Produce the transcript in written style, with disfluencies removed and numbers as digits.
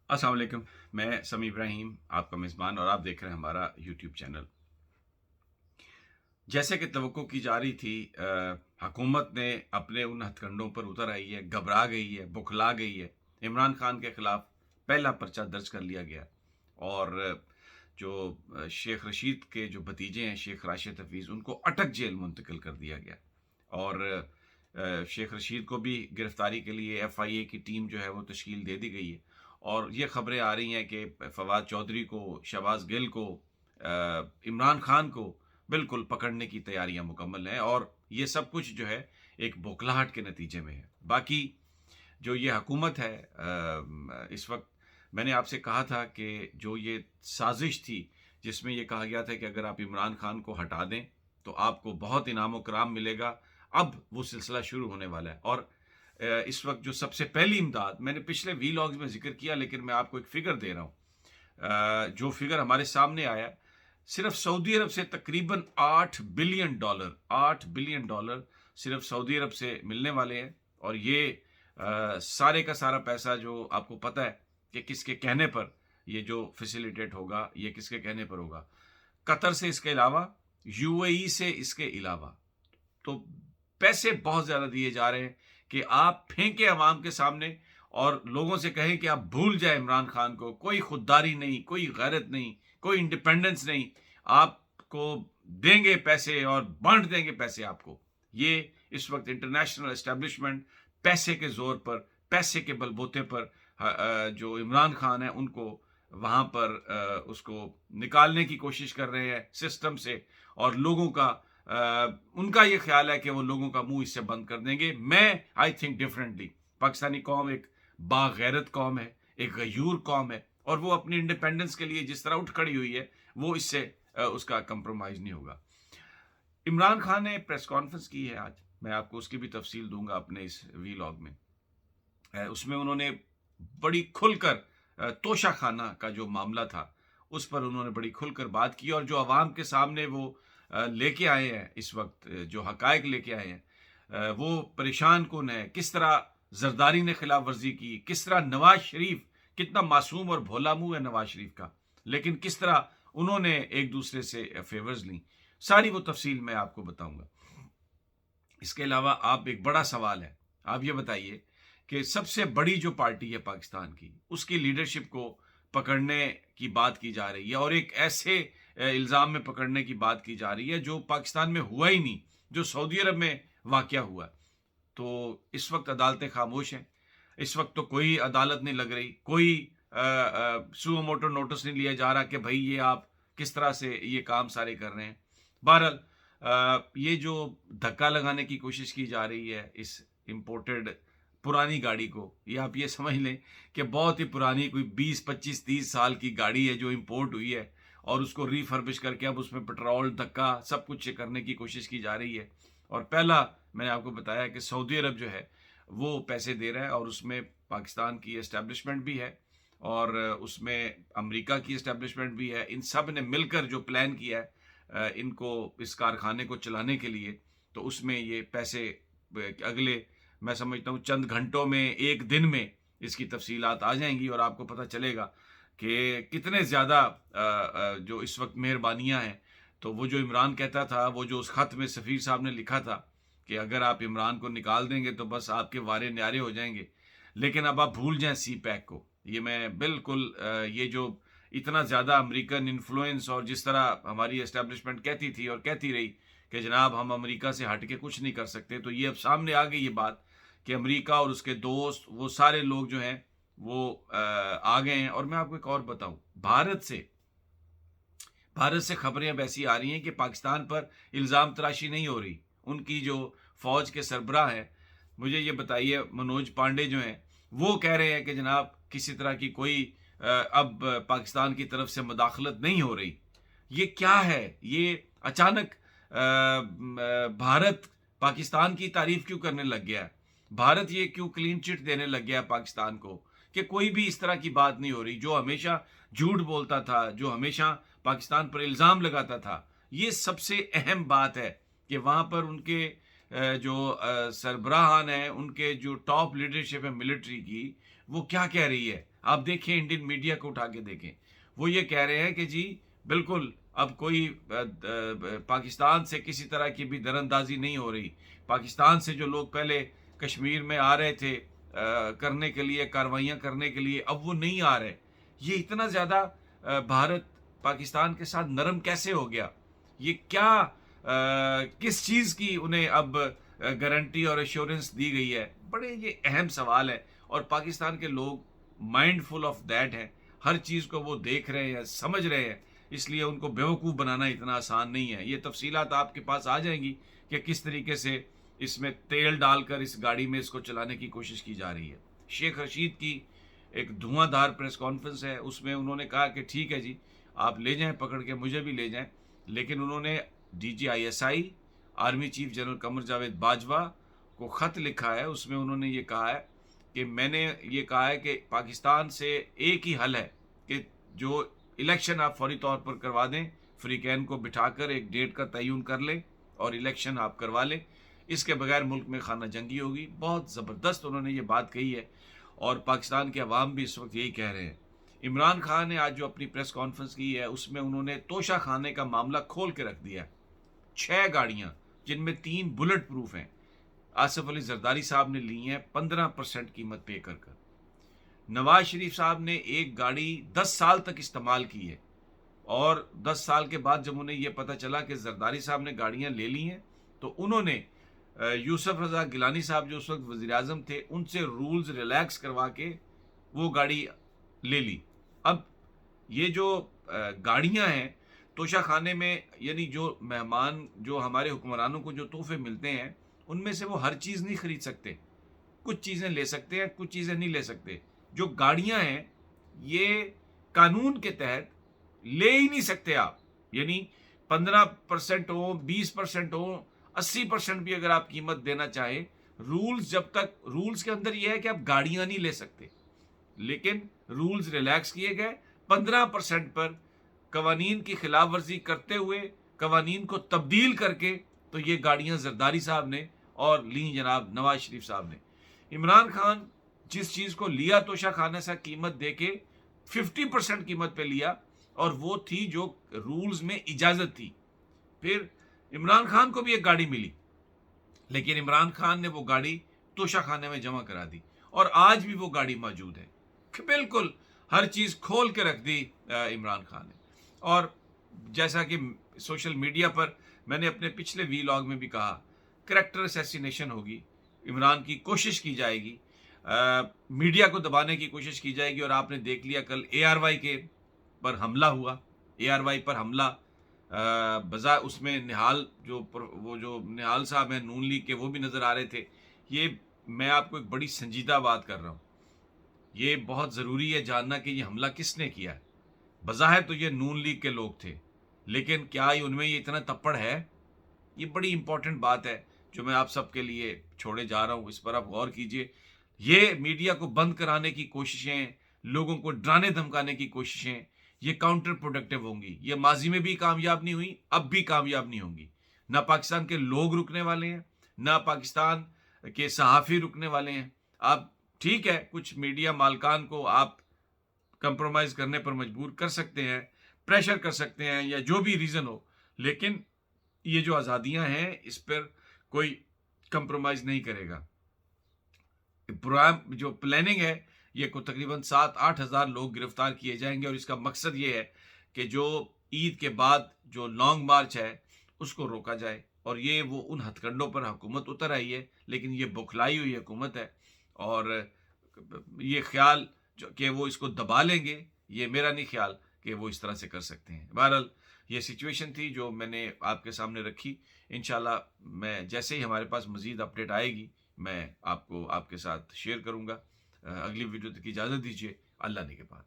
अस्सलाम वालेकुम। मैं समी इब्राहिम, आपका मेज़बान, और आप देख रहे हैं हमारा यूट्यूब चैनल। जैसे कि तवक्को की जा रही थी, हुकूमत ने अपने उन हथकंडों पर उतर आई है, घबरा गई है, बुखला गई है। इमरान खान के ख़िलाफ़ पहला पर्चा दर्ज कर लिया गया, और जो शेख रशीद के जो भतीजे हैं, शेख राशिद हफ़ीज़, उनको अटक जेल मुंतकिल कर दिया गया। और शेख रशीद को भी गिरफ़्तारी के लिए एफ़आईए की टीम जो है वो तश्कील दे दी गई है। और ये ख़बरें आ रही हैं कि फ़वाद चौधरी को, शहबाज़ गिल को, इमरान खान को बिल्कुल पकड़ने की तैयारियां मुकम्मल हैं, और ये सब कुछ जो है एक बौखलाहट के नतीजे में है। बाकी जो ये हुकूमत है, इस वक्त मैंने आपसे कहा था कि जो ये साजिश थी, जिसमें ये कहा गया था कि अगर आप इमरान खान को हटा दें तो आपको बहुत इनाम कराम मिलेगा, अब वो सिलसिला शुरू होने वाला है। और इस वक्त जो सबसे पहली इमदाद, मैंने पिछले वीलॉग्स में जिक्र किया, लेकिन मैं आपको एक फ़िगर दे रहा हूँ। जो फिगर हमारे सामने आया, सिर्फ सऊदी अरब से तकरीबन $8 बिलियन सिर्फ सऊदी अरब से मिलने वाले हैं। और ये सारे का सारा पैसा, जो आपको पता है कि किसके कहने पर ये जो फैसिलिटेट होगा, ये किसके कहने पर होगा, कतर से इसके अलावा, यूएई से इसके अलावा। तो पैसे बहुत ज़्यादा दिए जा रहे हैं कि आप फेंके अवाम के सामने और लोगों से कहें कि आप भूल जाए इमरान खान को। कोई खुददारी नहीं, कोई गैरत नहीं, कोई इंडिपेंडेंस नहीं। आपको देंगे पैसे और बांट देंगे पैसे आपको। ये इस वक्त इंटरनेशनल एस्टेब्लिशमेंट पैसे के जोर पर, पैसे के बलबूते पर जो इमरान खान है उनको वहां पर उसको निकालने की कोशिश कर रहे हैं सिस्टम से। और लोगों का उनका ये ख्याल है कि वो लोगों का मुंह इससे बंद कर देंगे। मैं आई थिंक डिफरेंटली। पाकिस्तानी कौम एक बागैरत कौम है, एक गयूर कौम है, और वो अपनी इंडिपेंडेंस के लिए जिस तरह उठ खड़ी हुई है, वो इससे उसका कंप्रोमाइज नहीं होगा। इमरान खान ने प्रेस कॉन्फ्रेंस की है आज, मैं आपको उसकी भी तफसील दूंगा अपने इस वीलॉग में। उसमें उन्होंने बड़ी खुलकर तोशा खाना का जो मामला था उस पर उन्होंने बड़ी खुलकर बात की, और जो आवाम के सामने वो लेके आए हैं इस वक्त, जो हकायक लेके आए हैं, वो परेशान कुन है। किस तरह जरदारी ने खिलाफ वर्जी की, किस तरह नवाज शरीफ, कितना मासूम और भोला मुंह है नवाज शरीफ का, लेकिन किस तरह उन्होंने एक दूसरे से फेवर्स ली, सारी वो तफसील मैं आपको बताऊंगा। इसके अलावा आप, एक बड़ा सवाल है, आप ये बताइए कि सबसे बड़ी जो पार्टी है पाकिस्तान की, उसकी लीडरशिप को पकड़ने की बात की जा रही है, और एक ऐसे इल्ज़ाम में पकड़ने की बात की जा रही है जो पाकिस्तान में हुआ ही नहीं, जो सऊदी अरब में वाक़या हुआ। तो इस वक्त अदालतें खामोश हैं। इस वक्त तो कोई अदालत नहीं लग रही, कोई सुओ मोटो नोटिस नहीं लिया जा रहा कि भाई ये आप किस तरह से ये काम सारे कर रहे हैं। बहरहाल ये जो धक्का लगाने की कोशिश की जा रही है इस इम्पोर्टेड पुरानी गाड़ी को, ये आप ये समझ लें कि बहुत ही पुरानी, कोई 20, 25, 30 साल की गाड़ी है जो इम्पोर्ट हुई है, और उसको रीफर्बिश करके अब उसमें पेट्रोल, धक्का, सब कुछ करने की कोशिश की जा रही है। और पहला मैंने आपको बताया कि सऊदी अरब जो है वो पैसे दे रहा है, और उसमें पाकिस्तान की एस्टेब्लिशमेंट भी है, और उसमें अमेरिका की एस्टेब्लिशमेंट भी है। इन सब ने मिलकर जो प्लान किया है इनको, इस कारखाने को चलाने के लिए, तो उसमें ये पैसे अगले, मैं समझता हूँ चंद घंटों में, एक दिन में इसकी तफसीलात आ जाएंगी, और आपको पता चलेगा कि कितने ज़्यादा जो इस वक्त मेहरबानियाँ हैं। तो वो जो इमरान कहता था, वो जो उस खत में सफ़ीर साहब ने लिखा था कि अगर आप इमरान को निकाल देंगे तो बस आपके वारे न्यारे हो जाएंगे, लेकिन अब आप भूल जाएं सी पैक को। ये मैं बिल्कुल ये जो इतना ज़्यादा अमेरिकन इन्फ्लुएंस, और जिस तरह हमारी एस्टेब्लिशमेंट कहती थी और कहती रही कि जनाब हम अमेरिका से हट के कुछ नहीं कर सकते, तो ये अब सामने आ गई ये बात कि अमेरिका और उसके दोस्त, वो सारे लोग जो हैं वो आ गए हैं। और मैं आपको एक और बताऊं, भारत से खबरें अब ऐसी आ रही हैं कि पाकिस्तान पर इल्ज़ाम तराशी नहीं हो रही। उनकी जो फ़ौज के सरबराह हैं, मुझे ये बताइए, मनोज पांडे जो हैं, वो कह रहे हैं कि जनाब किसी तरह की कोई अब पाकिस्तान की तरफ से मुदाखलत नहीं हो रही। ये क्या है? ये अचानक भारत पाकिस्तान की तारीफ क्यों करने लग गया है? भारत ये क्यों क्लीन चिट देने लग गया है पाकिस्तान को कि कोई भी इस तरह की बात नहीं हो रही? जो हमेशा झूठ बोलता था, जो हमेशा पाकिस्तान पर इल्ज़ाम लगाता था, ये सबसे अहम बात है कि वहाँ पर उनके जो सरबराहान हैं, उनके जो टॉप लीडरशिप है मिलिट्री की, وہ کیا کہہ رہی ہے. آپ دیکھیں انڈین میڈیا کو اٹھا کے دیکھیں, وہ یہ کہہ رہے ہیں کہ جی بالکل اب کوئی پاکستان سے کسی طرح کی بھی دراندازی نہیں ہو رہی. پاکستان سے جو لوگ پہلے کشمیر میں آ رہے تھے کرنے کے لیے, کارروائیاں کرنے کے لیے, اب وہ نہیں آ رہے. یہ اتنا زیادہ بھارت پاکستان کے ساتھ نرم کیسے ہو گیا؟ یہ کیا کس چیز کی انہیں اب گارنٹی اور ایشورنس دی گئی ہے؟ بڑے یہ اہم سوال ہے, اور پاکستان کے لوگ مائنڈ فل آف دیٹ ہیں, ہر چیز کو وہ دیکھ رہے ہیں, سمجھ رہے ہیں, اس لیے ان کو بیوقوف بنانا اتنا آسان نہیں ہے. یہ تفصیلات آپ کے پاس آ جائیں گی کہ کس طریقے سے اس میں تیل ڈال کر اس گاڑی میں اس کو چلانے کی کوشش کی جا رہی ہے. شیخ رشید کی ایک دھواں دھار پریس کانفرنس ہے, اس میں انہوں نے کہا کہ ٹھیک ہے جی آپ لے جائیں پکڑ کے, مجھے بھی لے جائیں, لیکن انہوں نے D G I S I army chief general Qamar Javed Bajwa کو خط لکھا ہے. اس میں انہوں نے یہ کہا ہے کہ میں نے یہ کہا ہے کہ پاکستان سے ایک ہی حل ہے کہ جو الیکشن آپ فوری طور پر کروا دیں, فریقین کو بٹھا کر ایک ڈیٹ کا تعین کر لیں اور الیکشن آپ کروا لیں, اس کے بغیر ملک میں خانہ جنگی ہوگی. بہت زبردست انہوں نے یہ بات کہی ہے, اور پاکستان کے عوام بھی اس وقت یہی کہہ رہے ہیں. عمران خان نے آج جو اپنی پریس کانفرنس کی ہے اس میں انہوں نے توشہ خانے کا معاملہ کھول کے رکھ دیا ہے. 6 گاڑیاں جن میں 3 بلٹ پروف ہیں آصف علی زرداری صاحب نے لی ہیں 15% قیمت پے کر. نواز شریف صاحب نے ایک گاڑی 10 سال تک استعمال کی ہے, اور 10 سال کے بعد جب انہیں یہ پتہ چلا کہ زرداری صاحب نے گاڑیاں لے لی ہیں تو انہوں نے یوسف رضا گیلانی صاحب جو اس وقت وزیر اعظم تھے ان سے رولز ریلیکس کروا کے وہ گاڑی لے لی. اب یہ جو گاڑیاں ہیں توشہ خانے میں, یعنی جو مہمان جو ہمارے حکمرانوں کو جو تحفے ملتے ہیں ان میں سے وہ ہر چیز نہیں خرید سکتے, کچھ چیزیں لے سکتے ہیں, کچھ چیزیں نہیں لے سکتے. جو گاڑیاں ہیں یہ قانون کے تحت لے ہی نہیں سکتے آپ, یعنی 15% ہو, 20% ہو, 80% بھی اگر آپ قیمت دینا چاہیں, رولز جب تک رولز کے اندر یہ ہے کہ آپ گاڑیاں نہیں لے سکتے, لیکن رولز ریلیکس کیے گئے. 15% پر قوانین کی خلاف ورزی کرتے ہوئے قوانین کو تبدیل کر کے تو یہ گاڑیاں زرداری صاحب نے اور لی جناب نواز شریف صاحب نے. عمران خان جس چیز کو لیا توشہ خانہ سے قیمت دے کے 50% قیمت پہ لیا, اور وہ تھی جو رولز میں اجازت تھی. پھر عمران خان کو بھی ایک گاڑی ملی, لیکن عمران خان نے وہ گاڑی توشہ خانے میں جمع کرا دی, اور آج بھی وہ گاڑی موجود ہے. بالکل ہر چیز کھول کے رکھ دی عمران خان نے. اور جیسا کہ سوشل میڈیا پر میں نے اپنے پچھلے وی لاگ میں بھی کہا, کریکٹر اسیسینیشن ہوگی, عمران کی کوشش کی جائے گی, میڈیا کو دبانے کی کوشش کی جائے گی. اور آپ نے دیکھ لیا کل اے آر وائی کے پر حملہ ہوا, اے آر وائی پر حملہ بذا اس میں نہال وہ جو نہال صاحب ہیں نون لیگ کے وہ بھی نظر آ رہے تھے. یہ میں آپ کو ایک بڑی سنجیدہ بات کر رہا ہوں, یہ بہت ضروری ہے جاننا کہ یہ حملہ کس نے کیا ہے. بظاہر تو یہ نون لیگ کے لوگ تھے, لیکن کیا ان میں یہ اتنا تپڑ ہے؟ یہ بڑی امپورٹنٹ بات ہے جو میں آپ سب کے لیے چھوڑے جا رہا ہوں, اس پر آپ غور کیجئے. یہ میڈیا کو بند کرانے کی کوششیں, لوگوں کو ڈرانے دھمکانے کی کوششیں, یہ کاؤنٹر پروڈکٹیو ہوں گی. یہ ماضی میں بھی کامیاب نہیں ہوئی, اب بھی کامیاب نہیں ہوں گی. نہ پاکستان کے لوگ رکنے والے ہیں, نہ پاکستان کے صحافی رکنے والے ہیں. آپ ٹھیک ہے کچھ میڈیا مالکان کو آپ کمپرومائز کرنے پر مجبور کر سکتے ہیں, پریشر کر سکتے ہیں, یا جو بھی ریزن ہو, لیکن یہ جو آزادیاں ہیں اس پر کوئی کمپرومائز نہیں کرے گا. جو پلاننگ ہے یہ کو تقریباً 7-8 ہزار لوگ گرفتار کیے جائیں گے, اور اس کا مقصد یہ ہے کہ جو عید کے بعد جو لانگ مارچ ہے اس کو روکا جائے. اور یہ وہ ان ہتھ کنڈوں پر حکومت اتر آئی ہے, لیکن یہ بکھلائی ہوئی حکومت ہے, اور یہ خیال کہ وہ اس کو دبا لیں گے, یہ میرا نہیں خیال کہ وہ اس طرح سے کر سکتے ہیں. بہرحال یہ سچویشن تھی جو میں نے آپ کے سامنے رکھی. انشاءاللہ میں جیسے ہی ہمارے پاس مزید اپڈیٹ آئے گی میں آپ کو آپ کے ساتھ شیئر کروں گا. اگلی ویڈیو تک اجازت دیجیے. اللہ نے کے بعد.